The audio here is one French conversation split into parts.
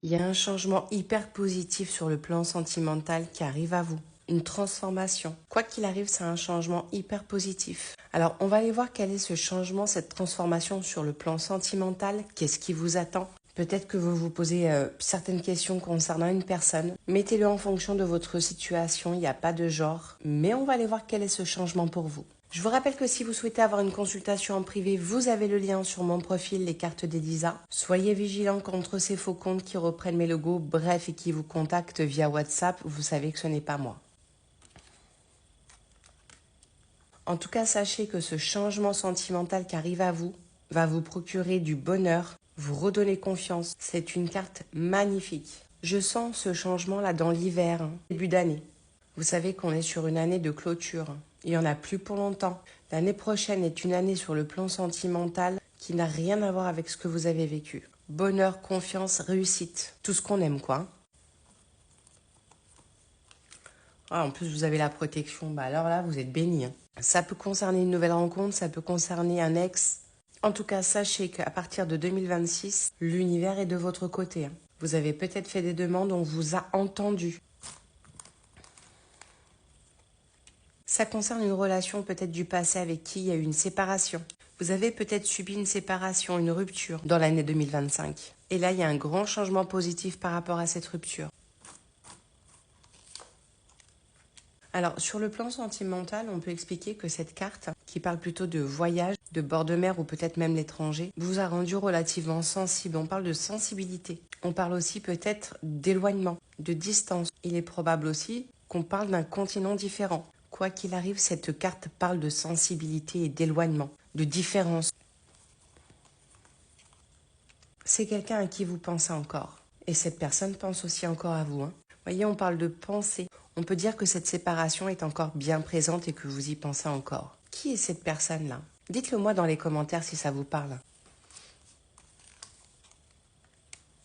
Il y a un changement hyper positif sur le plan sentimental qui arrive à vous. Une transformation. Quoi qu'il arrive, c'est un changement hyper positif. Alors, on va aller voir quel est ce changement, cette transformation sur le plan sentimental. Qu'est-ce qui vous attend? Peut-être que vous vous posez certaines questions concernant une personne. Mettez-le en fonction de votre situation, il n'y a pas de genre. Mais on va aller voir quel est ce changement pour vous. Je vous rappelle que si vous souhaitez avoir une consultation en privé, vous avez le lien sur mon profil, les cartes d'Elisa. Soyez vigilants contre ces faux comptes qui reprennent mes logos, bref, et qui vous contactent via WhatsApp. Vous savez que ce n'est pas moi. En tout cas, sachez que ce changement sentimental qui arrive à vous va vous procurer du bonheur, vous redonner confiance. C'est une carte magnifique. Je sens ce changement-là dans l'hiver, début d'année. Vous savez qu'on est sur une année de clôture. Il n'y en a plus pour longtemps. L'année prochaine est une année sur le plan sentimental qui n'a rien à voir avec ce que vous avez vécu. Bonheur, confiance, réussite. Tout ce qu'on aime, quoi. Ah, en plus, vous avez la protection. Bah alors là, vous êtes béni. Ça peut concerner une nouvelle rencontre, ça peut concerner un ex. En tout cas, sachez qu'à partir de 2026, l'univers est de votre côté. Vous avez peut-être fait des demandes, on vous a entendu. Ça concerne une relation peut-être du passé avec qui il y a eu une séparation. Vous avez peut-être subi une séparation, une rupture dans l'année 2025. Et là, il y a un grand changement positif par rapport à cette rupture. Alors, sur le plan sentimental, on peut expliquer que cette carte, qui parle plutôt de voyage, de bord de mer ou peut-être même l'étranger, vous a rendu relativement sensible. On parle de sensibilité. On parle aussi peut-être d'éloignement, de distance. Il est probable aussi qu'on parle d'un continent différent. Quoi qu'il arrive, cette carte parle de sensibilité et d'éloignement, de différence. C'est quelqu'un à qui vous pensez encore. Et cette personne pense aussi encore à vous. Voyez, on parle de pensée. On peut dire que cette séparation est encore bien présente et que vous y pensez encore. Qui est cette personne-là? Dites-le moi dans les commentaires si ça vous parle.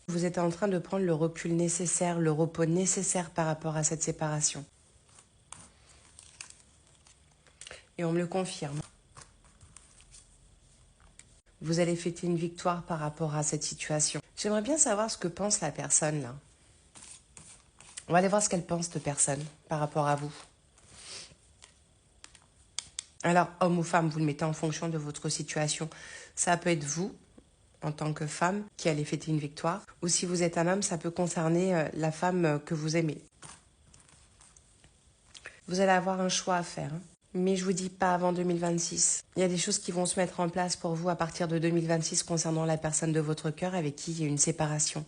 Vous êtes en train de prendre le recul nécessaire, le repos nécessaire par rapport à cette séparation. Et on me le confirme. Vous allez fêter une victoire par rapport à cette situation. J'aimerais bien savoir ce que pense la personne là. On va aller voir ce qu'elle pense de personne par rapport à vous. Alors, homme ou femme, vous le mettez en fonction de votre situation. Ça peut être vous, en tant que femme, qui allez fêter une victoire. Ou si vous êtes un homme, ça peut concerner la femme que vous aimez. Vous allez avoir un choix à faire. Mais je vous dis pas avant 2026. Il y a des choses qui vont se mettre en place pour vous à partir de 2026 concernant la personne de votre cœur avec qui il y a une séparation.